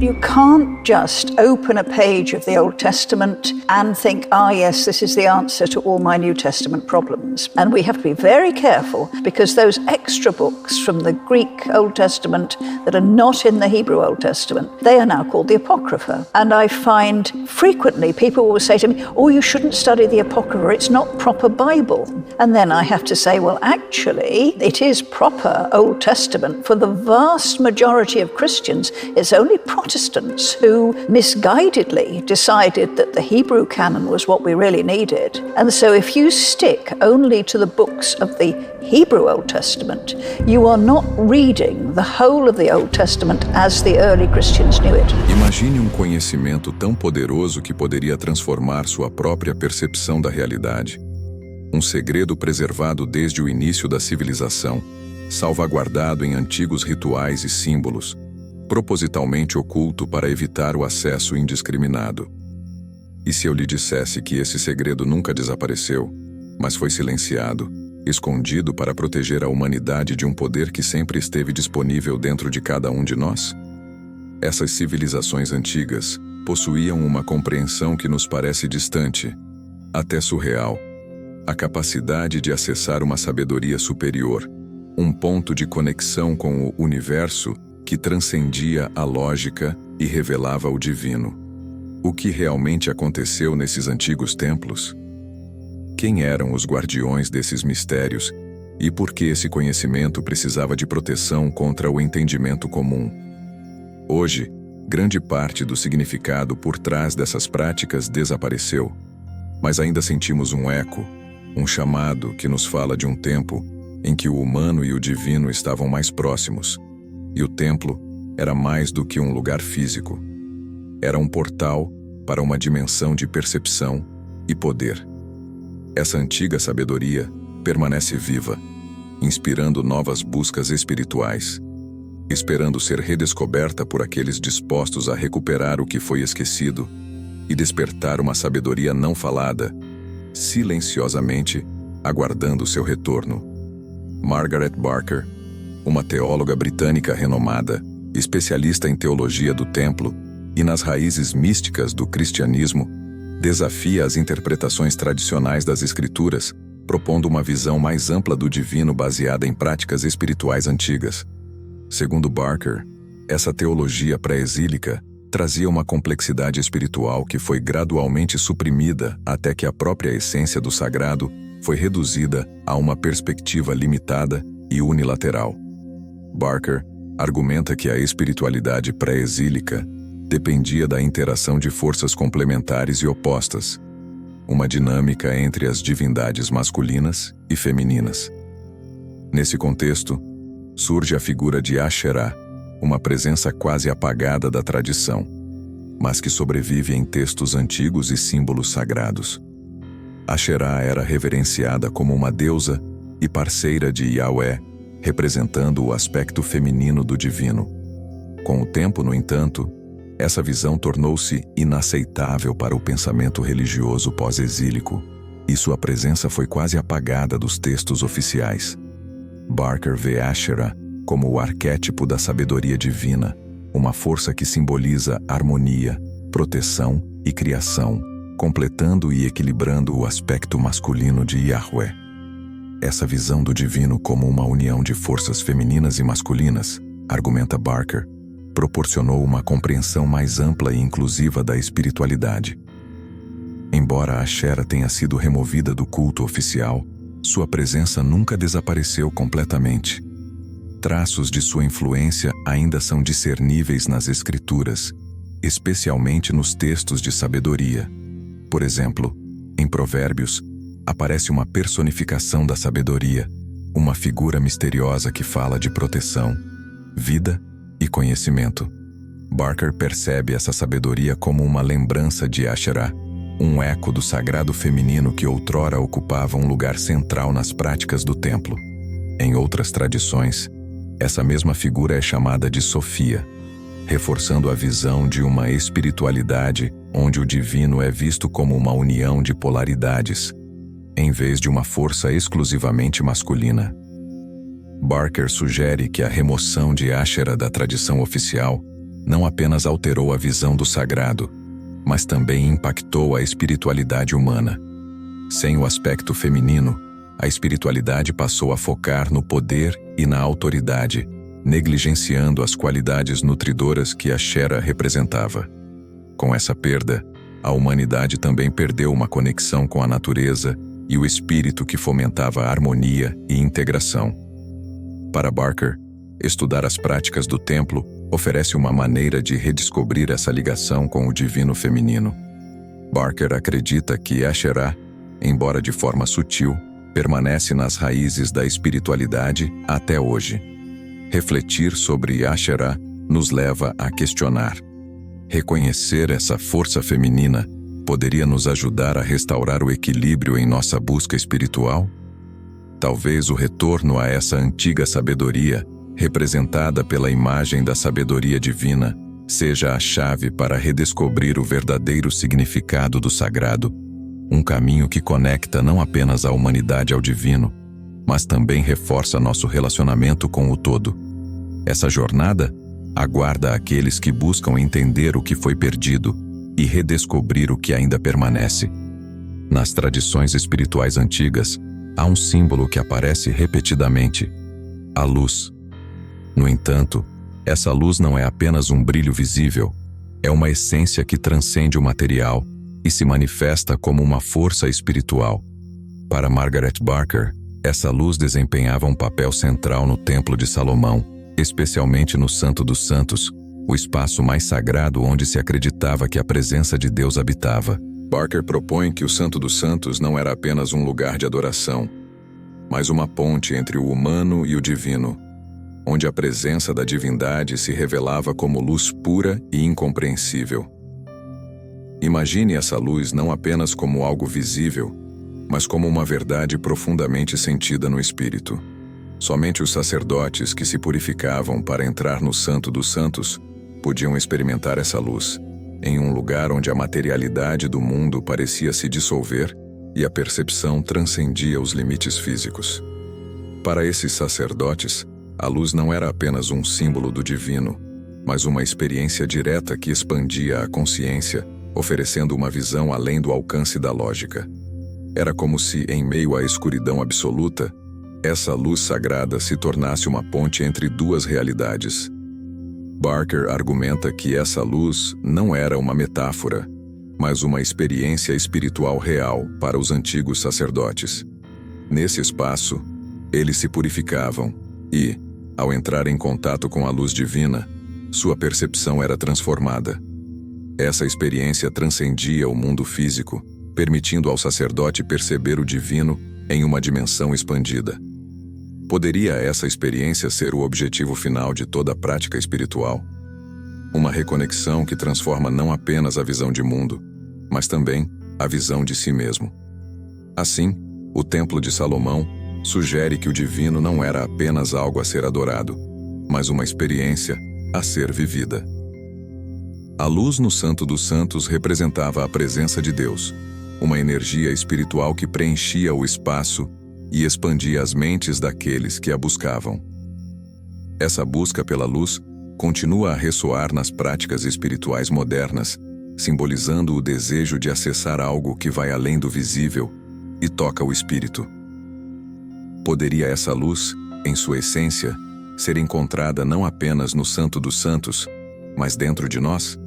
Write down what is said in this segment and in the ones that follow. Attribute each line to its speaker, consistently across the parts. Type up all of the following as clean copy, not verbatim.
Speaker 1: You can't just open a page of the Old Testament and think, yes, this is the answer to all my New Testament problems. And we have to be very careful, because those extra books from the Greek Old Testament that are not in the Hebrew Old Testament, they are now called the Apocrypha. And I find frequently people will say to me, you shouldn't study the Apocrypha, it's not proper Bible. And then I have to say, well, actually, it is proper Old Testament. For the vast majority of Christians, it's only Protestants who misguidedly decided that the Hebrew canon was what we really needed. And so if you stick only to the books of the Hebrew Old Testament, you are not reading the whole of the Old Testament as the early Christians knew it.
Speaker 2: Imagine conhecimento tão poderoso que poderia transformar sua própria percepção da realidade. Segredo preservado desde o início da civilização, salvaguardado em antigos rituais e símbolos, propositalmente oculto para evitar o acesso indiscriminado. E se eu lhe dissesse que esse segredo nunca desapareceu, mas foi silenciado, escondido para proteger a humanidade de um poder que sempre esteve disponível dentro de cada um de nós? Essas civilizações antigas possuíam uma compreensão que nos parece distante, até surreal. A capacidade de acessar uma sabedoria superior, um ponto de conexão com o universo que transcendia a lógica e revelava o divino. O que realmente aconteceu nesses antigos templos? Quem eram os guardiões desses mistérios e por que esse conhecimento precisava de proteção contra o entendimento comum? Hoje, grande parte do significado por trás dessas práticas desapareceu, mas ainda sentimos um eco, um chamado que nos fala de um tempo em que o humano e o divino estavam mais próximos, e o templo era mais do que um lugar físico. Era um portal para uma dimensão de percepção e poder. Essa antiga sabedoria permanece viva, inspirando novas buscas espirituais, esperando ser redescoberta por aqueles dispostos a recuperar o que foi esquecido e despertar uma sabedoria não falada, silenciosamente aguardando seu retorno. Margaret Barker, uma teóloga britânica renomada, especialista em teologia do templo e nas raízes místicas do cristianismo, desafia as interpretações tradicionais das Escrituras, propondo uma visão mais ampla do divino baseada em práticas espirituais antigas. Segundo Barker, essa teologia pré-exílica trazia uma complexidade espiritual que foi gradualmente suprimida até que a própria essência do sagrado foi reduzida a uma perspectiva limitada e unilateral. Barker argumenta que a espiritualidade pré-exílica dependia da interação de forças complementares e opostas, uma dinâmica entre as divindades masculinas e femininas. Nesse contexto, surge a figura de Asherah, uma presença quase apagada da tradição, mas que sobrevive em textos antigos e símbolos sagrados. Asherah era reverenciada como uma deusa e parceira de Yahweh, representando o aspecto feminino do divino. Com o tempo, no entanto, essa visão tornou-se inaceitável para o pensamento religioso pós-exílico, e sua presença foi quase apagada dos textos oficiais. Barker vê Asherah como o arquétipo da sabedoria divina, uma força que simboliza harmonia, proteção e criação, completando e equilibrando o aspecto masculino de Yahweh. Essa visão do divino como uma união de forças femininas e masculinas, argumenta Barker, proporcionou uma compreensão mais ampla e inclusiva da espiritualidade. Embora Asherah tenha sido removida do culto oficial, sua presença nunca desapareceu completamente. Traços de sua influência ainda são discerníveis nas Escrituras, especialmente nos textos de sabedoria. Por exemplo, em Provérbios, aparece uma personificação da sabedoria, uma figura misteriosa que fala de proteção, vida e conhecimento. Barker percebe essa sabedoria como uma lembrança de Asherah, um eco do sagrado feminino que outrora ocupava um lugar central nas práticas do templo. Em outras tradições, essa mesma figura é chamada de Sofia, reforçando a visão de uma espiritualidade onde o divino é visto como uma união de polaridades, em vez de uma força exclusivamente masculina. Barker sugere que a remoção de Asherah da tradição oficial não apenas alterou a visão do sagrado, mas também impactou a espiritualidade humana. Sem o aspecto feminino, a espiritualidade passou a focar no poder e na autoridade, negligenciando as qualidades nutridoras que a Shera representava. Com essa perda, a humanidade também perdeu uma conexão com a natureza e o espírito que fomentava a harmonia e integração. Para Barker, estudar as práticas do templo oferece uma maneira de redescobrir essa ligação com o divino feminino. Barker acredita que Asherah, embora de forma sutil, permanece nas raízes da espiritualidade até hoje. Refletir sobre Asherah nos leva a questionar: reconhecer essa força feminina poderia nos ajudar a restaurar o equilíbrio em nossa busca espiritual? Talvez o retorno a essa antiga sabedoria, representada pela imagem da sabedoria divina, seja a chave para redescobrir o verdadeiro significado do sagrado, um caminho que conecta não apenas a humanidade ao divino, mas também reforça nosso relacionamento com o todo. Essa jornada aguarda aqueles que buscam entender o que foi perdido e redescobrir o que ainda permanece. Nas tradições espirituais antigas, há um símbolo que aparece repetidamente: a luz. No entanto, essa luz não é apenas um brilho visível, é uma essência que transcende o material e se manifesta como uma força espiritual. Para Margaret Barker, essa luz desempenhava um papel central no Templo de Salomão, especialmente no Santo dos Santos, o espaço mais sagrado onde se acreditava que a presença de Deus habitava. Barker propõe que o Santo dos Santos não era apenas um lugar de adoração, mas uma ponte entre o humano e o divino, onde a presença da divindade se revelava como luz pura e incompreensível. Imagine essa luz não apenas como algo visível, mas como uma verdade profundamente sentida no espírito. Somente os sacerdotes que se purificavam para entrar no Santo dos Santos podiam experimentar essa luz, em um lugar onde a materialidade do mundo parecia se dissolver e a percepção transcendia os limites físicos. Para esses sacerdotes, a luz não era apenas um símbolo do divino, mas uma experiência direta que expandia a consciência, oferecendo uma visão além do alcance da lógica. Era como se, em meio à escuridão absoluta, essa luz sagrada se tornasse uma ponte entre duas realidades. Barker argumenta que essa luz não era uma metáfora, mas uma experiência espiritual real para os antigos sacerdotes. Nesse espaço, eles se purificavam e, ao entrar em contato com a luz divina, sua percepção era transformada. Essa experiência transcendia o mundo físico, permitindo ao sacerdote perceber o divino em uma dimensão expandida. Poderia essa experiência ser o objetivo final de toda a prática espiritual? Uma reconexão que transforma não apenas a visão de mundo, mas também a visão de si mesmo. Assim, o Templo de Salomão sugere que o divino não era apenas algo a ser adorado, mas uma experiência a ser vivida. A luz no Santo dos Santos representava a presença de Deus, uma energia espiritual que preenchia o espaço e expandia as mentes daqueles que a buscavam. Essa busca pela luz continua a ressoar nas práticas espirituais modernas, simbolizando o desejo de acessar algo que vai além do visível e toca o espírito. Poderia essa luz, em sua essência, ser encontrada não apenas no Santo dos Santos, mas dentro de nós?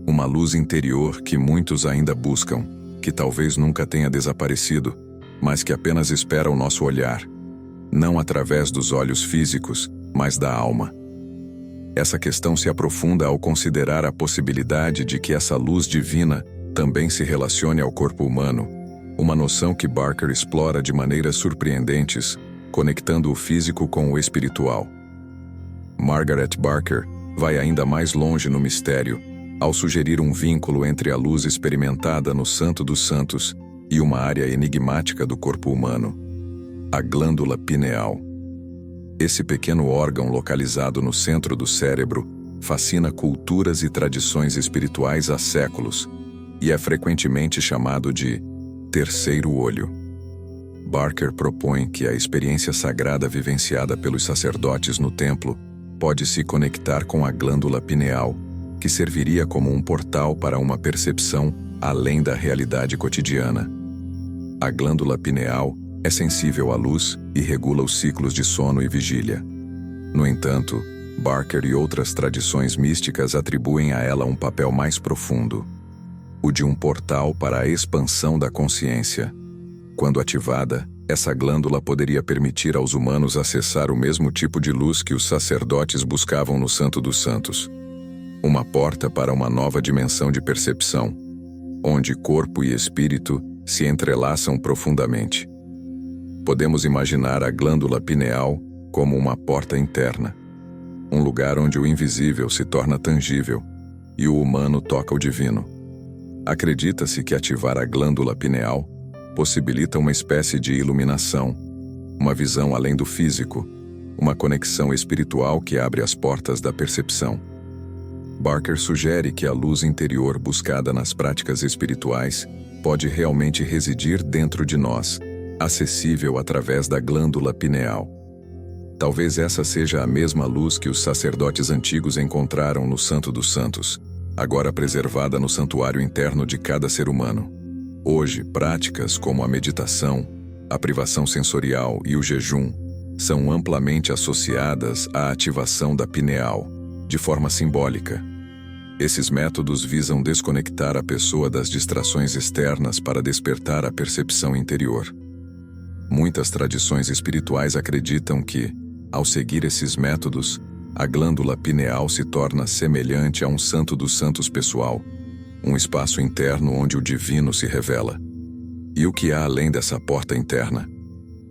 Speaker 2: Uma luz interior que muitos ainda buscam, que talvez nunca tenha desaparecido, mas que apenas espera o nosso olhar, não através dos olhos físicos, mas da alma. Essa questão se aprofunda ao considerar a possibilidade de que essa luz divina também se relacione ao corpo humano, uma noção que Barker explora de maneiras surpreendentes, conectando o físico com o espiritual. Margaret Barker vai ainda mais longe no mistério, ao sugerir um vínculo entre a luz experimentada no Santo dos Santos e uma área enigmática do corpo humano, a glândula pineal. Esse pequeno órgão localizado no centro do cérebro fascina culturas e tradições espirituais há séculos e é frequentemente chamado de terceiro olho. Barker propõe que a experiência sagrada vivenciada pelos sacerdotes no templo pode se conectar com a glândula pineal, que serviria como um portal para uma percepção além da realidade cotidiana. A glândula pineal é sensível à luz e regula os ciclos de sono e vigília. No entanto, Barker e outras tradições místicas atribuem a ela um papel mais profundo, o de um portal para a expansão da consciência. Quando ativada, essa glândula poderia permitir aos humanos acessar o mesmo tipo de luz que os sacerdotes buscavam no Santo dos Santos. Uma porta para uma nova dimensão de percepção, onde corpo e espírito se entrelaçam profundamente. Podemos imaginar a glândula pineal como uma porta interna, um lugar onde o invisível se torna tangível e o humano toca o divino. Acredita-se que ativar a glândula pineal possibilita uma espécie de iluminação, uma visão além do físico, uma conexão espiritual que abre as portas da percepção. Barker sugere que a luz interior buscada nas práticas espirituais pode realmente residir dentro de nós, acessível através da glândula pineal. Talvez essa seja a mesma luz que os sacerdotes antigos encontraram no Santo dos Santos, agora preservada no santuário interno de cada ser humano. Hoje, práticas como a meditação, a privação sensorial e o jejum são amplamente associadas à ativação da pineal, de forma simbólica. Esses métodos visam desconectar a pessoa das distrações externas para despertar a percepção interior. Muitas tradições espirituais acreditam que, ao seguir esses métodos, a glândula pineal se torna semelhante a um Santo dos Santos pessoal, um espaço interno onde o divino se revela. E o que há além dessa porta interna?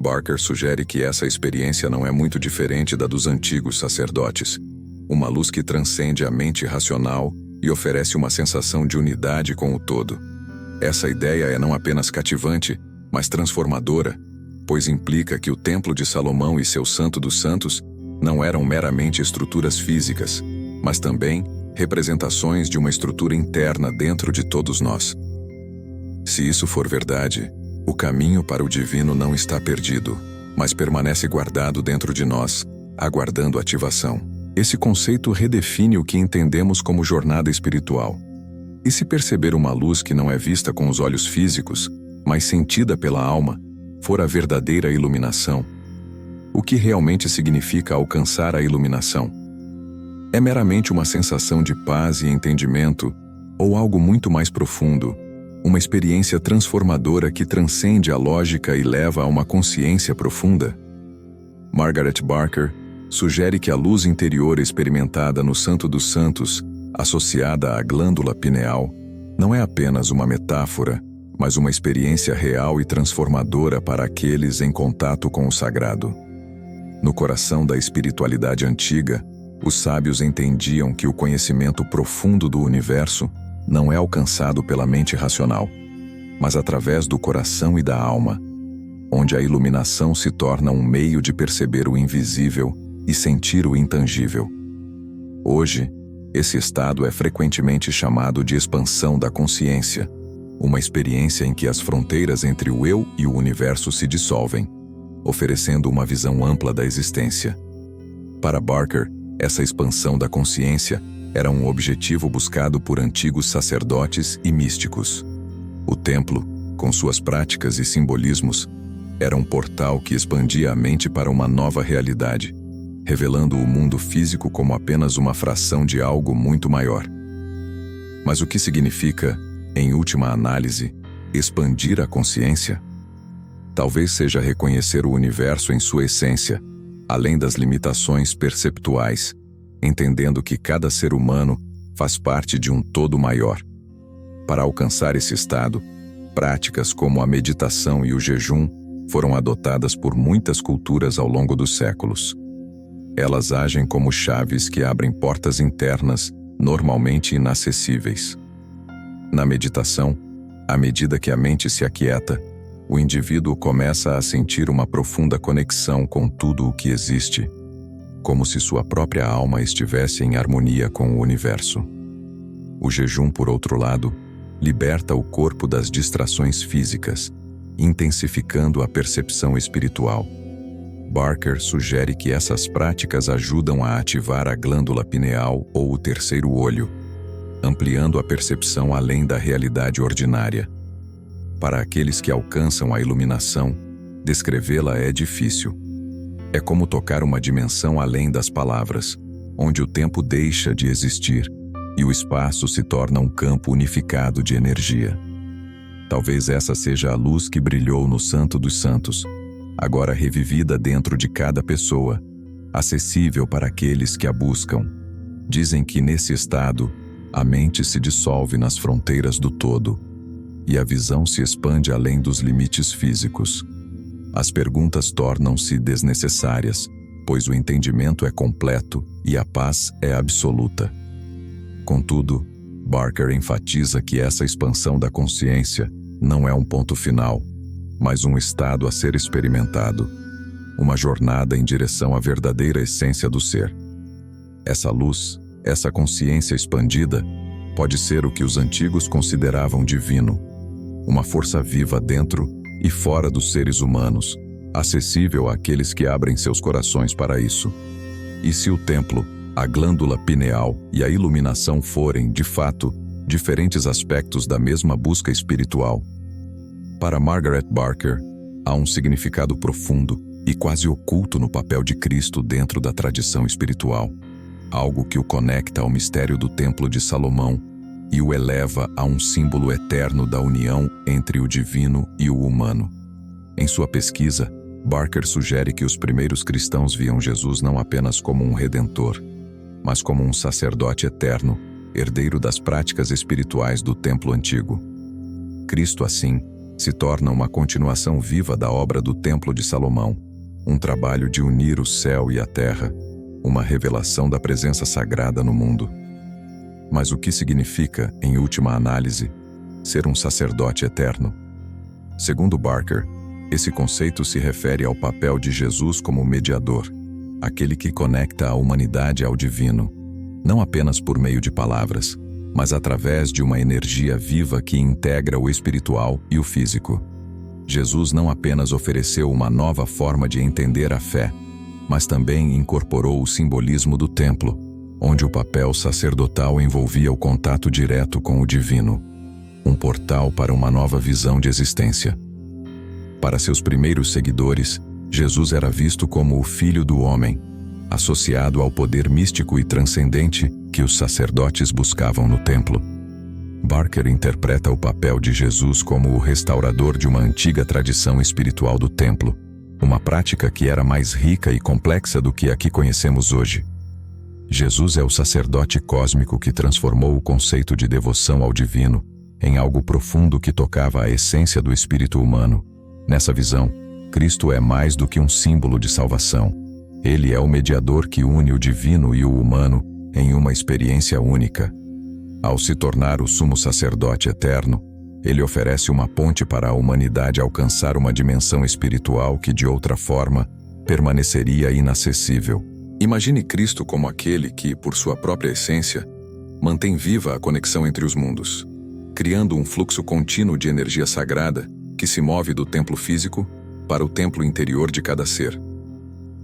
Speaker 2: Barker sugere que essa experiência não é muito diferente da dos antigos sacerdotes, uma luz que transcende a mente racional e oferece uma sensação de unidade com o todo. Essa ideia é não apenas cativante, mas transformadora, pois implica que o Templo de Salomão e seu Santo dos Santos não eram meramente estruturas físicas, mas também representações de uma estrutura interna dentro de todos nós. Se isso for verdade, o caminho para o divino não está perdido, mas permanece guardado dentro de nós, aguardando ativação. Esse conceito redefine o que entendemos como jornada espiritual. E se perceber uma luz que não é vista com os olhos físicos, mas sentida pela alma, for a verdadeira iluminação? O que realmente significa alcançar a iluminação? É meramente uma sensação de paz e entendimento, ou algo muito mais profundo, uma experiência transformadora que transcende a lógica e leva a uma consciência profunda? Margaret Barker sugere que a luz interior experimentada no Santo dos Santos, associada à glândula pineal, não é apenas uma metáfora, mas uma experiência real e transformadora para aqueles em contato com o sagrado. No coração da espiritualidade antiga, os sábios entendiam que o conhecimento profundo do universo não é alcançado pela mente racional, mas através do coração e da alma, onde a iluminação se torna um meio de perceber o invisível e sentir o intangível. Hoje, esse estado é frequentemente chamado de expansão da consciência, uma experiência em que as fronteiras entre o eu e o universo se dissolvem, oferecendo uma visão ampla da existência. Para Barker, essa expansão da consciência era um objetivo buscado por antigos sacerdotes e místicos. O templo, com suas práticas e simbolismos, era um portal que expandia a mente para uma nova realidade, revelando o mundo físico como apenas uma fração de algo muito maior. Mas o que significa, em última análise, expandir a consciência? Talvez seja reconhecer o universo em sua essência, além das limitações perceptuais, entendendo que cada ser humano faz parte de um todo maior. Para alcançar esse estado, práticas como a meditação e o jejum foram adotadas por muitas culturas ao longo dos séculos. Elas agem como chaves que abrem portas internas normalmente inacessíveis. Na meditação, à medida que a mente se aquieta, o indivíduo começa a sentir uma profunda conexão com tudo o que existe, como se sua própria alma estivesse em harmonia com o universo. O jejum, por outro lado, liberta o corpo das distrações físicas, intensificando a percepção espiritual. Barker sugere que essas práticas ajudam a ativar a glândula pineal ou o terceiro olho, ampliando a percepção além da realidade ordinária. Para aqueles que alcançam a iluminação, descrevê-la é difícil. É como tocar uma dimensão além das palavras, onde o tempo deixa de existir e o espaço se torna um campo unificado de energia. Talvez essa seja a luz que brilhou no Santo dos Santos, agora revivida dentro de cada pessoa, acessível para aqueles que a buscam. Dizem que nesse estado, a mente se dissolve nas fronteiras do todo e a visão se expande além dos limites físicos. As perguntas tornam-se desnecessárias, pois o entendimento é completo e a paz é absoluta. Contudo, Barker enfatiza que essa expansão da consciência não é um ponto final, mas um estado a ser experimentado, uma jornada em direção à verdadeira essência do ser. Essa luz, essa consciência expandida, pode ser o que os antigos consideravam divino, uma força viva dentro e fora dos seres humanos, acessível àqueles que abrem seus corações para isso. E se o templo, a glândula pineal e a iluminação forem, de fato, diferentes aspectos da mesma busca espiritual? Para Margaret Barker, há um significado profundo e quase oculto no papel de Cristo dentro da tradição espiritual, algo que o conecta ao mistério do Templo de Salomão e o eleva a um símbolo eterno da união entre o divino e o humano. Em sua pesquisa, Barker sugere que os primeiros cristãos viam Jesus não apenas como um redentor, mas como um sacerdote eterno, herdeiro das práticas espirituais do templo antigo. Cristo, assim, se torna uma continuação viva da obra do Templo de Salomão, um trabalho de unir o céu e a terra, uma revelação da presença sagrada no mundo. Mas o que significa, em última análise, ser um sacerdote eterno? Segundo Barker, esse conceito se refere ao papel de Jesus como mediador, aquele que conecta a humanidade ao divino, não apenas por meio de palavras, mas através de uma energia viva que integra o espiritual e o físico. Jesus não apenas ofereceu uma nova forma de entender a fé, mas também incorporou o simbolismo do templo, onde o papel sacerdotal envolvia o contato direto com o divino, um portal para uma nova visão de existência. Para seus primeiros seguidores, Jesus era visto como o Filho do Homem, associado ao poder místico e transcendente que os sacerdotes buscavam no templo. Barker interpreta o papel de Jesus como o restaurador de uma antiga tradição espiritual do templo, uma prática que era mais rica e complexa do que a que conhecemos hoje. Jesus é o sacerdote cósmico que transformou o conceito de devoção ao divino em algo profundo que tocava a essência do espírito humano. Nessa visão, Cristo é mais do que um símbolo de salvação. Ele é o mediador que une o divino e o humano em uma experiência única. Ao se tornar o sumo sacerdote eterno, ele oferece uma ponte para a humanidade alcançar uma dimensão espiritual que, de outra forma, permaneceria inacessível. Imagine Cristo como aquele que, por sua própria essência, mantém viva a conexão entre os mundos, criando um fluxo contínuo de energia sagrada que se move do templo físico para o templo interior de cada ser.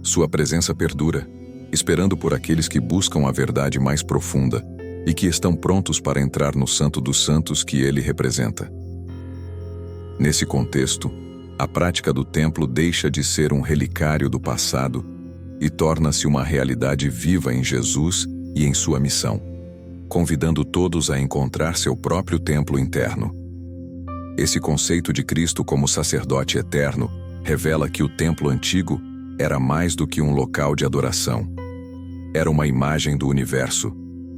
Speaker 2: Sua presença perdura, esperando por aqueles que buscam a verdade mais profunda e que estão prontos para entrar no Santo dos Santos que ele representa. Nesse contexto, a prática do templo deixa de ser um relicário do passado e torna-se uma realidade viva em Jesus e em sua missão, convidando todos a encontrar seu próprio templo interno. Esse conceito de Cristo como sacerdote eterno revela que o templo antigo era mais do que um local de adoração. Era uma imagem do universo,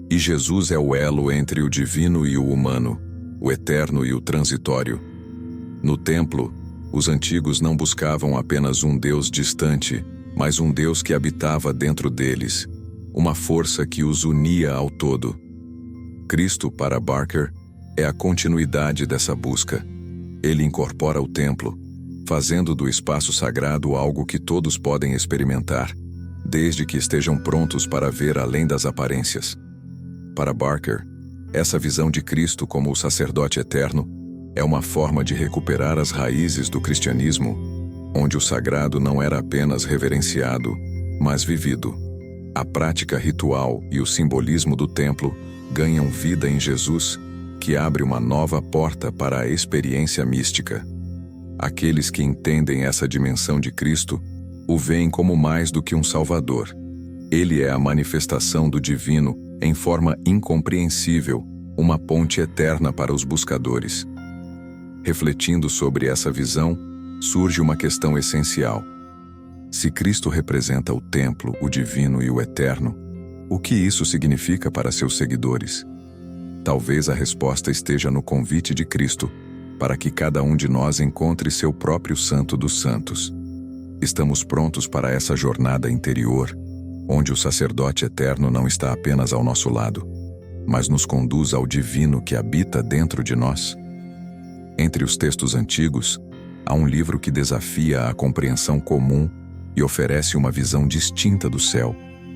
Speaker 2: e Jesus é o elo entre o divino e o humano, o eterno e o transitório. No templo, os antigos não buscavam apenas um Deus distante, mas um Deus que habitava dentro deles, uma força que os unia ao todo. Cristo, para Barker, é a continuidade dessa busca. Ele incorpora o templo, fazendo do espaço sagrado algo que todos podem experimentar, desde que estejam prontos para ver além das aparências. Para Barker, essa visão de Cristo como o sacerdote eterno é uma forma de recuperar as raízes do cristianismo, onde o sagrado não era apenas reverenciado, mas vivido. A prática ritual e o simbolismo do templo ganham vida em Jesus, que abre uma nova porta para a experiência mística. Aqueles que entendem essa dimensão de Cristo o veem como mais do que um Salvador. Ele é a manifestação do divino em forma incompreensível, uma ponte eterna para os buscadores. Refletindo sobre essa visão, surge uma questão essencial. Se Cristo representa o templo, o divino e o eterno, o que isso significa para seus seguidores? Talvez a resposta esteja no convite de Cristo, para que cada um de nós encontre seu próprio Santo dos Santos. Estamos prontos para essa jornada interior, onde o sacerdote eterno não está apenas ao nosso lado, mas nos conduz ao divino que habita dentro de nós? Entre os textos antigos, há um livro que desafia a compreensão comum e oferece uma visão distinta do céu,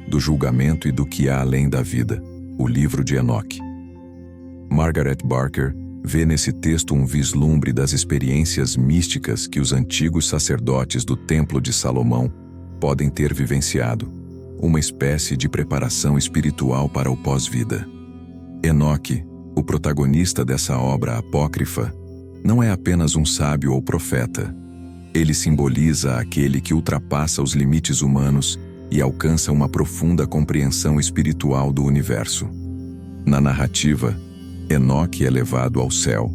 Speaker 2: do julgamento e do que há além da vida, o livro de Enoque. Margaret Barker vê nesse texto um vislumbre das experiências místicas que os antigos sacerdotes do Templo de Salomão podem ter vivenciado, uma espécie de preparação espiritual para o pós-vida. Enoque, o protagonista dessa obra apócrifa, não é apenas um sábio ou profeta. Ele simboliza aquele que ultrapassa os limites humanos e alcança uma profunda compreensão espiritual do universo. Na narrativa, Enoque é levado ao céu,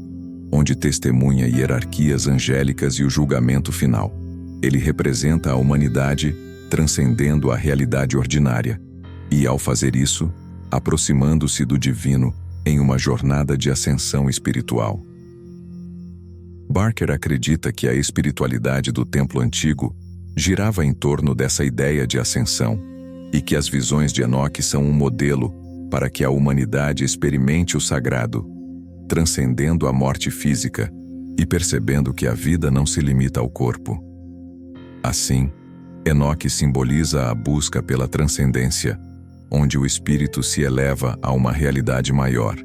Speaker 2: onde testemunha hierarquias angélicas e o julgamento final. Ele representa a humanidade transcendendo a realidade ordinária e, ao fazer isso, aproximando-se do divino em uma jornada de ascensão espiritual. Barker acredita que a espiritualidade do templo antigo girava em torno dessa ideia de ascensão e que as visões de Enoque são um modelo para que a humanidade experimente o sagrado, transcendendo a morte física e percebendo que a vida não se limita ao corpo. Assim, Enoque simboliza a busca pela transcendência, onde o espírito se eleva a uma realidade maior,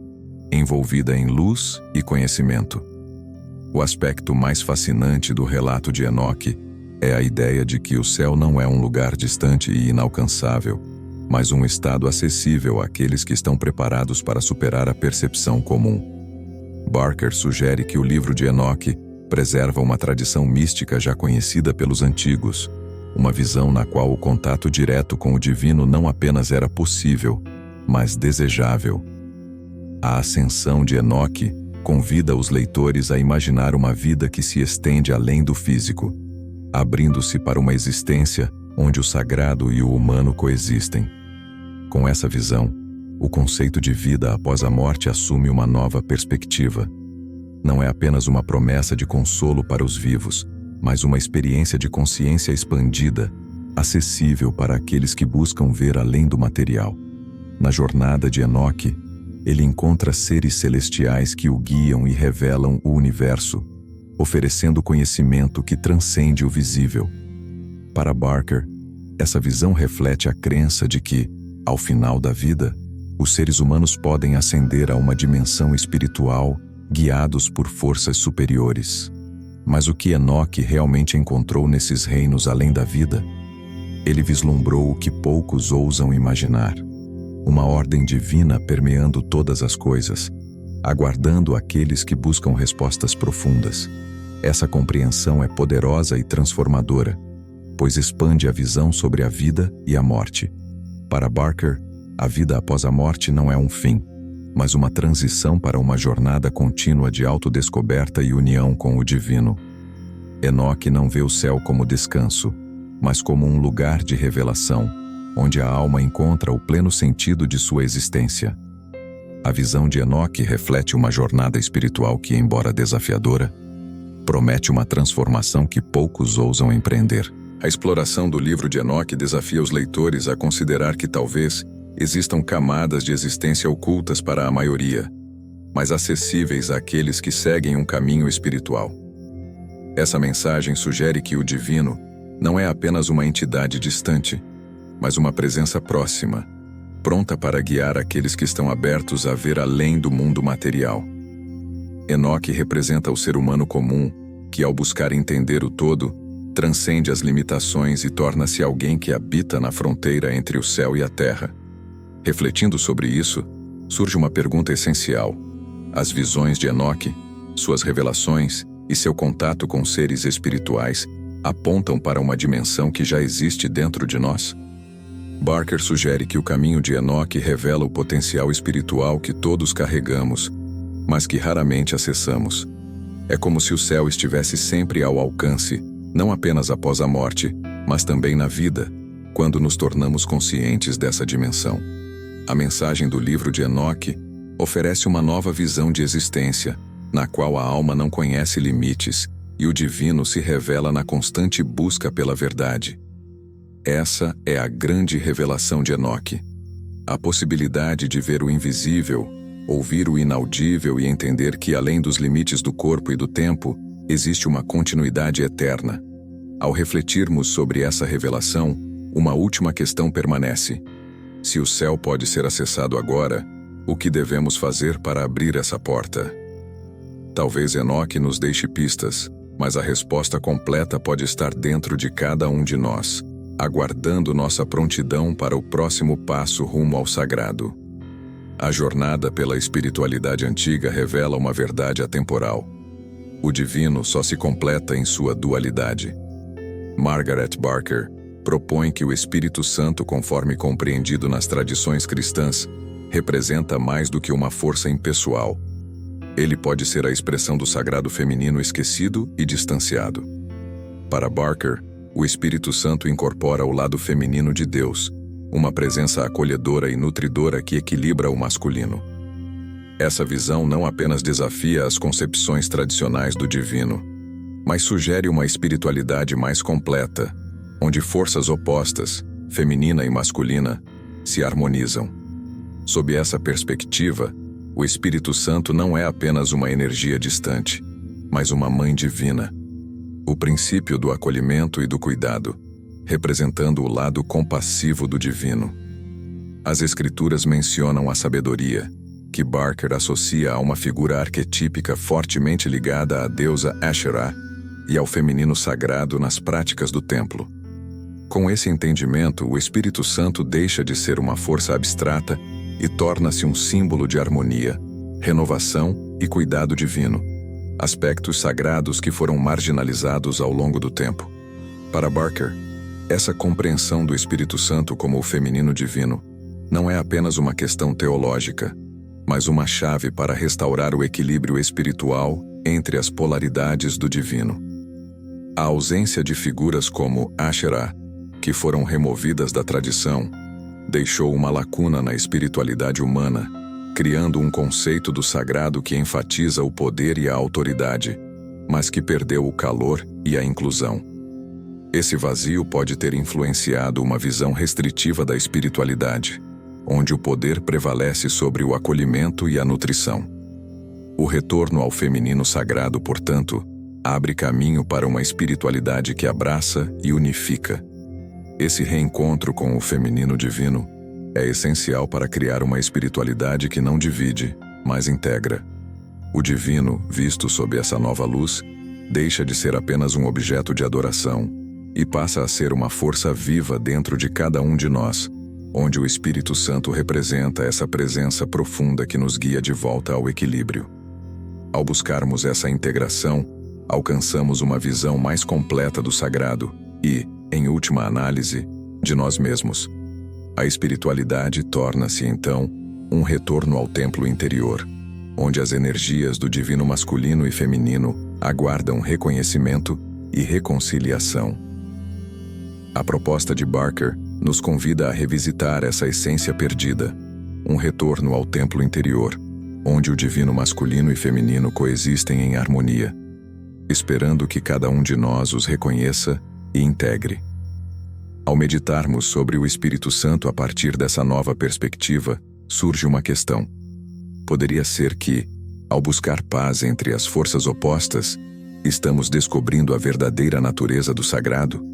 Speaker 2: envolvida em luz e conhecimento. O aspecto mais fascinante do relato de Enoque é a ideia de que o céu não é um lugar distante e inalcançável, mas um estado acessível àqueles que estão preparados para superar a percepção comum. Barker sugere que o livro de Enoque preserva uma tradição mística já conhecida pelos antigos, uma visão na qual o contato direto com o divino não apenas era possível, mas desejável. A ascensão de Enoque convida os leitores a imaginar uma vida que se estende além do físico, abrindo-se para uma existência onde o sagrado e o humano coexistem. Com essa visão, o conceito de vida após a morte assume uma nova perspectiva. Não é apenas uma promessa de consolo para os vivos, mas uma experiência de consciência expandida, acessível para aqueles que buscam ver além do material. Na jornada de Enoque, ele encontra seres celestiais que o guiam e revelam o universo, oferecendo conhecimento que transcende o visível. Para Barker, essa visão reflete a crença de que, ao final da vida, os seres humanos podem ascender a uma dimensão espiritual, guiados por forças superiores. Mas o que Enoque realmente encontrou nesses reinos além da vida? Ele vislumbrou o que poucos ousam imaginar: uma ordem divina permeando todas as coisas, aguardando aqueles que buscam respostas profundas. Essa compreensão é poderosa e transformadora, pois expande a visão sobre a vida e a morte. Para Barker, a vida após a morte não é um fim, mas uma transição para uma jornada contínua de autodescoberta e união com o divino. Enoque não vê o céu como descanso, mas como um lugar de revelação, onde a alma encontra o pleno sentido de sua existência. A visão de Enoque reflete uma jornada espiritual que, embora desafiadora, promete uma transformação que poucos ousam empreender. A exploração do livro de Enoque desafia os leitores a considerar que talvez existam camadas de existência ocultas para a maioria, mas acessíveis àqueles que seguem um caminho espiritual. Essa mensagem sugere que o divino não é apenas uma entidade distante, mas uma presença próxima, pronta para guiar aqueles que estão abertos a ver além do mundo material. Enoque representa o ser humano comum, que ao buscar entender o todo, transcende as limitações e torna-se alguém que habita na fronteira entre o céu e a terra. Refletindo sobre isso, surge uma pergunta essencial. As visões de Enoque, suas revelações e seu contato com seres espirituais apontam para uma dimensão que já existe dentro de nós? Barker sugere que o caminho de Enoque revela o potencial espiritual que todos carregamos, mas que raramente acessamos. É como se o céu estivesse sempre ao alcance, não apenas após a morte, mas também na vida, quando nos tornamos conscientes dessa dimensão. A mensagem do livro de Enoque oferece uma nova visão de existência, na qual a alma não conhece limites e o divino se revela na constante busca pela verdade. Essa é a grande revelação de Enoque. A possibilidade de ver o invisível, ouvir o inaudível e entender que, além dos limites do corpo e do tempo, existe uma continuidade eterna. Ao refletirmos sobre essa revelação, uma última questão permanece. Se o céu pode ser acessado agora, o que devemos fazer para abrir essa porta? Talvez Enoque nos deixe pistas, mas a resposta completa pode estar dentro de cada um de nós, aguardando nossa prontidão para o próximo passo rumo ao sagrado. A jornada pela espiritualidade antiga revela uma verdade atemporal. O divino só se completa em sua dualidade. Margaret Barker propõe que o Espírito Santo, conforme compreendido nas tradições cristãs, representa mais do que uma força impessoal. Ele pode ser a expressão do sagrado feminino esquecido e distanciado. Para Barker, o Espírito Santo incorpora o lado feminino de Deus, uma presença acolhedora e nutridora que equilibra o masculino. Essa visão não apenas desafia as concepções tradicionais do divino, mas sugere uma espiritualidade mais completa, onde forças opostas, feminina e masculina, se harmonizam. Sob essa perspectiva, o Espírito Santo não é apenas uma energia distante, mas uma mãe divina. O princípio do acolhimento e do cuidado, representando o lado compassivo do divino. As Escrituras mencionam a sabedoria, que Barker associa a uma figura arquetípica fortemente ligada à deusa Asherah e ao feminino sagrado nas práticas do templo. Com esse entendimento, o Espírito Santo deixa de ser uma força abstrata e torna-se um símbolo de harmonia, renovação e cuidado divino, aspectos sagrados que foram marginalizados ao longo do tempo. Para Barker, essa compreensão do Espírito Santo como o feminino divino não é apenas uma questão teológica, mas uma chave para restaurar o equilíbrio espiritual entre as polaridades do divino. A ausência de figuras como Asherah, que foram removidas da tradição, deixou uma lacuna na espiritualidade humana, criando um conceito do sagrado que enfatiza o poder e a autoridade, mas que perdeu o calor e a inclusão. Esse vazio pode ter influenciado uma visão restritiva da espiritualidade, onde o poder prevalece sobre o acolhimento e a nutrição. O retorno ao feminino sagrado, portanto, abre caminho para uma espiritualidade que abraça e unifica. Esse reencontro com o feminino divino é essencial para criar uma espiritualidade que não divide, mas integra. O divino, visto sob essa nova luz, deixa de ser apenas um objeto de adoração e passa a ser uma força viva dentro de cada um de nós, onde o Espírito Santo representa essa presença profunda que nos guia de volta ao equilíbrio. Ao buscarmos essa integração, alcançamos uma visão mais completa do sagrado e, em última análise, de nós mesmos. A espiritualidade torna-se, então, um retorno ao templo interior, onde as energias do divino masculino e feminino aguardam reconhecimento e reconciliação. A proposta de Barker nos convida a revisitar essa essência perdida, um retorno ao templo interior, onde o divino masculino e feminino coexistem em harmonia, esperando que cada um de nós os reconheça e integre. Ao meditarmos sobre o Espírito Santo a partir dessa nova perspectiva, surge uma questão. Poderia ser que, ao buscar paz entre as forças opostas, estamos descobrindo a verdadeira natureza do sagrado?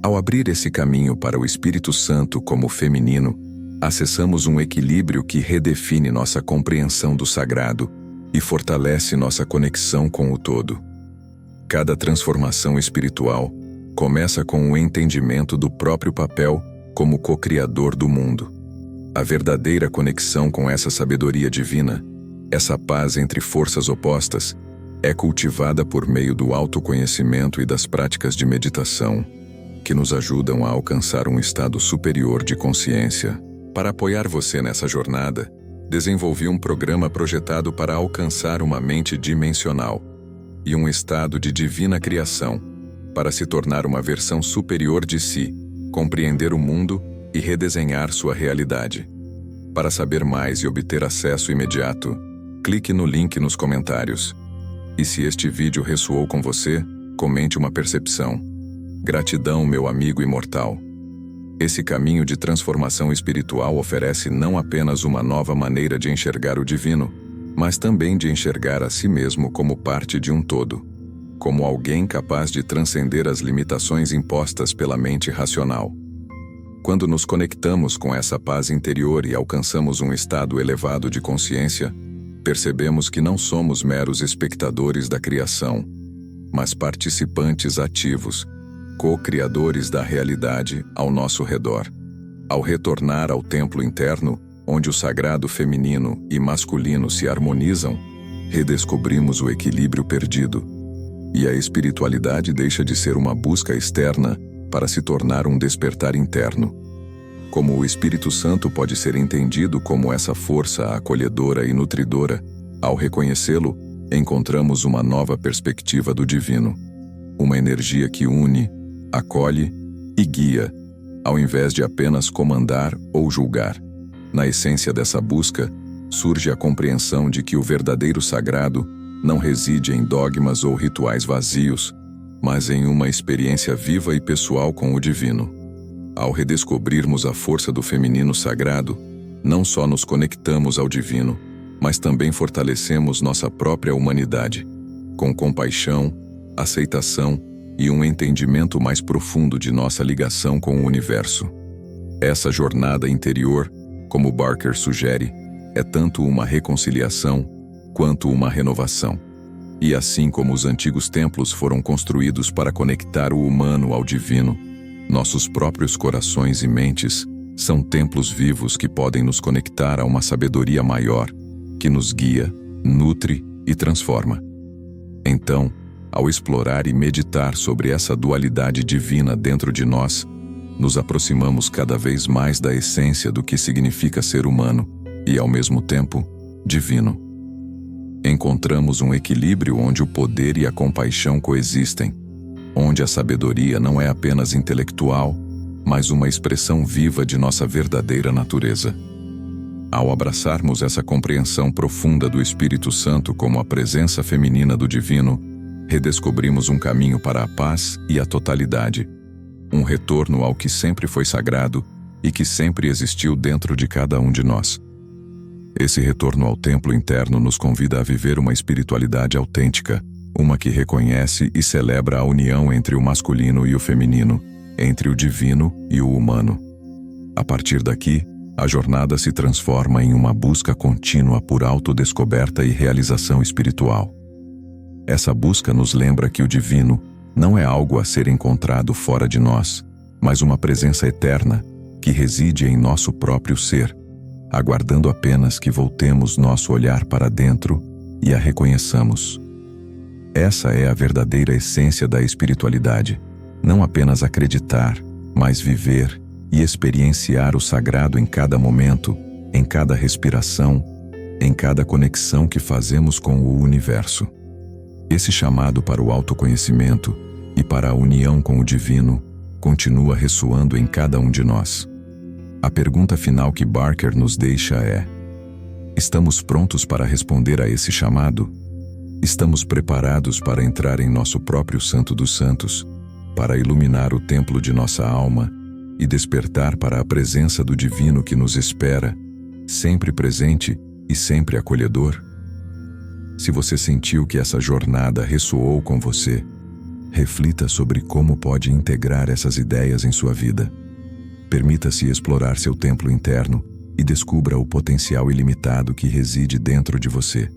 Speaker 2: Ao abrir esse caminho para o Espírito Santo como feminino, acessamos um equilíbrio que redefine nossa compreensão do sagrado e fortalece nossa conexão com o todo. Cada transformação espiritual começa com o entendimento do próprio papel como co-criador do mundo. A verdadeira conexão com essa sabedoria divina, essa paz entre forças opostas, é cultivada por meio do autoconhecimento e das práticas de meditação, que nos ajudam a alcançar um estado superior de consciência. Para apoiar você nessa jornada, desenvolvi um programa projetado para alcançar uma mente dimensional e um estado de divina criação, para se tornar uma versão superior de si, compreender o mundo e redesenhar sua realidade. Para saber mais e obter acesso imediato, clique no link nos comentários. E se este vídeo ressoou com você, comente uma percepção. Gratidão, meu amigo imortal. Esse caminho de transformação espiritual oferece não apenas uma nova maneira de enxergar o divino, mas também de enxergar a si mesmo como parte de um todo, como alguém capaz de transcender as limitações impostas pela mente racional. Quando nos conectamos com essa paz interior e alcançamos um estado elevado de consciência, percebemos que não somos meros espectadores da criação, mas participantes ativos, co-criadores da realidade ao nosso redor. Ao retornar ao templo interno, onde o sagrado feminino e masculino se harmonizam, redescobrimos o equilíbrio perdido, e a espiritualidade deixa de ser uma busca externa para se tornar um despertar interno. Como o Espírito Santo pode ser entendido como essa força acolhedora e nutridora, ao reconhecê-lo, encontramos uma nova perspectiva do divino, uma energia que une, acolhe e guia, ao invés de apenas comandar ou julgar. Na essência dessa busca, surge a compreensão de que o verdadeiro sagrado não reside em dogmas ou rituais vazios, mas em uma experiência viva e pessoal com o divino. Ao redescobrirmos a força do feminino sagrado, não só nos conectamos ao divino, mas também fortalecemos nossa própria humanidade, com compaixão, aceitação e um entendimento mais profundo de nossa ligação com o universo. Essa jornada interior, como Barker sugere, é tanto uma reconciliação quanto uma renovação. E assim como os antigos templos foram construídos para conectar o humano ao divino, nossos próprios corações e mentes são templos vivos que podem nos conectar a uma sabedoria maior, que nos guia, nutre e transforma. Então, ao explorar e meditar sobre essa dualidade divina dentro de nós, nos aproximamos cada vez mais da essência do que significa ser humano e, ao mesmo tempo, divino. Encontramos um equilíbrio onde o poder e a compaixão coexistem, onde a sabedoria não é apenas intelectual, mas uma expressão viva de nossa verdadeira natureza. Ao abraçarmos essa compreensão profunda do Espírito Santo como a presença feminina do divino, redescobrimos um caminho para a paz e a totalidade, um retorno ao que sempre foi sagrado e que sempre existiu dentro de cada um de nós. Esse retorno ao templo interno nos convida a viver uma espiritualidade autêntica, uma que reconhece e celebra a união entre o masculino e o feminino, entre o divino e o humano. A partir daqui, a jornada se transforma em uma busca contínua por autodescoberta e realização espiritual. Essa busca nos lembra que o divino não é algo a ser encontrado fora de nós, mas uma presença eterna que reside em nosso próprio ser, aguardando apenas que voltemos nosso olhar para dentro e a reconheçamos. Essa é a verdadeira essência da espiritualidade, não apenas acreditar, mas viver e experienciar o sagrado em cada momento, em cada respiração, em cada conexão que fazemos com o universo. Esse chamado para o autoconhecimento e para a união com o divino continua ressoando em cada um de nós. A pergunta final que Barker nos deixa é: estamos prontos para responder a esse chamado? Estamos preparados para entrar em nosso próprio Santo dos Santos, para iluminar o templo de nossa alma e despertar para a presença do divino que nos espera, sempre presente e sempre acolhedor? Se você sentiu que essa jornada ressoou com você, reflita sobre como pode integrar essas ideias em sua vida. Permita-se explorar seu templo interno e descubra o potencial ilimitado que reside dentro de você.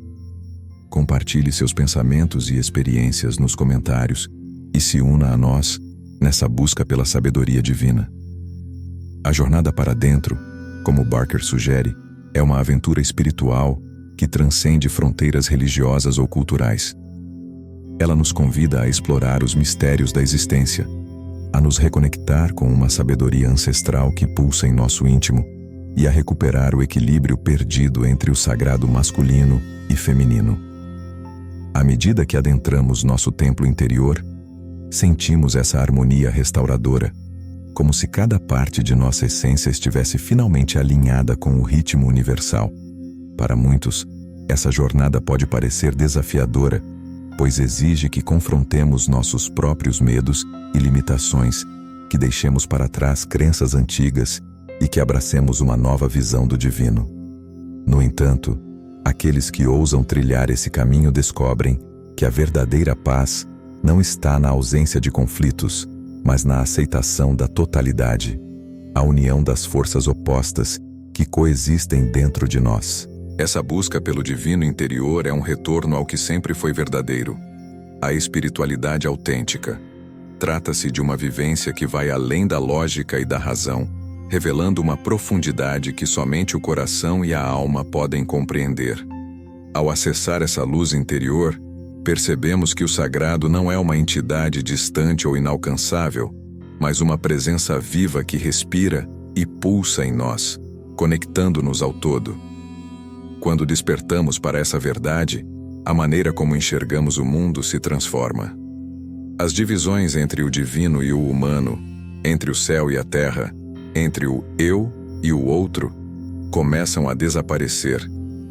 Speaker 2: compartilhe seus pensamentos e experiências nos comentários e se una a nós nessa busca pela sabedoria divina. A jornada para dentro, como Barker sugere, é uma aventura espiritual que transcende fronteiras religiosas ou culturais. Ela nos convida a explorar os mistérios da existência, a nos reconectar com uma sabedoria ancestral que pulsa em nosso íntimo e a recuperar o equilíbrio perdido entre o sagrado masculino e feminino. À medida que adentramos nosso templo interior, sentimos essa harmonia restauradora, como se cada parte de nossa essência estivesse finalmente alinhada com o ritmo universal. Para muitos, essa jornada pode parecer desafiadora, pois exige que confrontemos nossos próprios medos e limitações, que deixemos para trás crenças antigas e que abracemos uma nova visão do divino. No entanto, aqueles que ousam trilhar esse caminho descobrem que a verdadeira paz não está na ausência de conflitos, mas na aceitação da totalidade, a união das forças opostas que coexistem dentro de nós. Essa busca pelo divino interior é um retorno ao que sempre foi verdadeiro, a espiritualidade autêntica. Trata-se de uma vivência que vai além da lógica e da razão, revelando uma profundidade que somente o coração e a alma podem compreender. Ao acessar essa luz interior, percebemos que o sagrado não é uma entidade distante ou inalcançável, mas uma presença viva que respira e pulsa em nós, conectando-nos ao todo. Quando despertamos para essa verdade, a maneira como enxergamos o mundo se transforma. As divisões entre o divino e o humano, entre o céu e a terra, entre o eu e o outro, começam a desaparecer,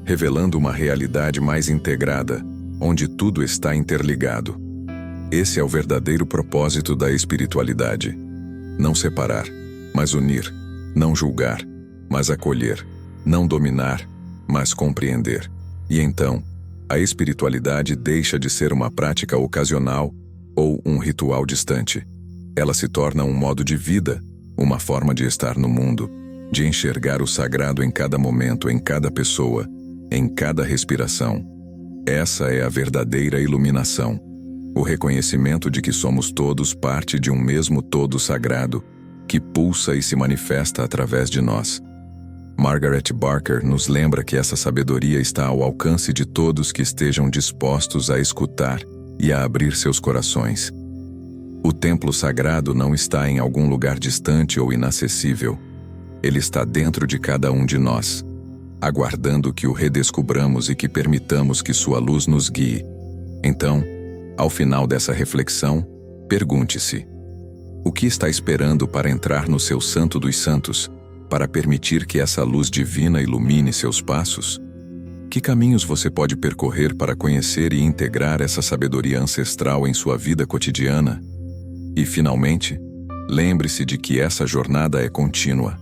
Speaker 2: revelando uma realidade mais integrada, onde tudo está interligado. Esse é o verdadeiro propósito da espiritualidade. Não separar, mas unir. Não julgar, mas acolher. Não dominar, mas compreender. E então, a espiritualidade deixa de ser uma prática ocasional ou um ritual distante. Ela se torna um modo de vida, uma forma de estar no mundo, de enxergar o sagrado em cada momento, em cada pessoa, em cada respiração. Essa é a verdadeira iluminação, o reconhecimento de que somos todos parte de um mesmo todo sagrado, que pulsa e se manifesta através de nós. Margaret Barker nos lembra que essa sabedoria está ao alcance de todos que estejam dispostos a escutar e a abrir seus corações. O templo sagrado não está em algum lugar distante ou inacessível. Ele está dentro de cada um de nós, aguardando que o redescubramos e que permitamos que sua luz nos guie. Então, ao final dessa reflexão, pergunte-se: o que está esperando para entrar no seu Santo dos Santos, para permitir que essa luz divina ilumine seus passos? Que caminhos você pode percorrer para conhecer e integrar essa sabedoria ancestral em sua vida cotidiana? E, finalmente, lembre-se de que essa jornada é contínua.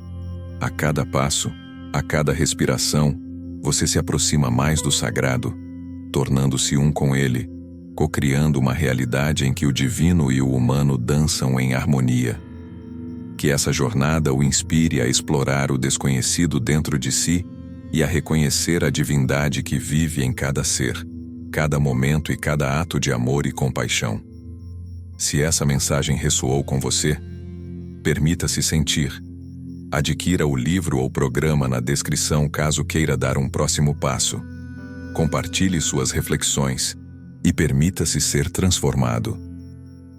Speaker 2: A cada passo, a cada respiração, você se aproxima mais do sagrado, tornando-se um com ele, cocriando uma realidade em que o divino e o humano dançam em harmonia. Que essa jornada o inspire a explorar o desconhecido dentro de si e a reconhecer a divindade que vive em cada ser, cada momento e cada ato de amor e compaixão. Se essa mensagem ressoou com você, permita-se sentir. Adquira o livro ou programa na descrição caso queira dar um próximo passo. Compartilhe suas reflexões e permita-se ser transformado.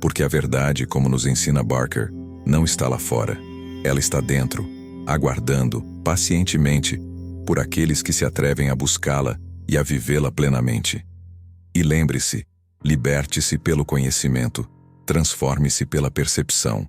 Speaker 2: Porque a verdade, como nos ensina Barker, não está lá fora. Ela está dentro, aguardando, pacientemente, por aqueles que se atrevem a buscá-la e a vivê-la plenamente. E lembre-se, liberte-se pelo conhecimento, transforme-se pela percepção.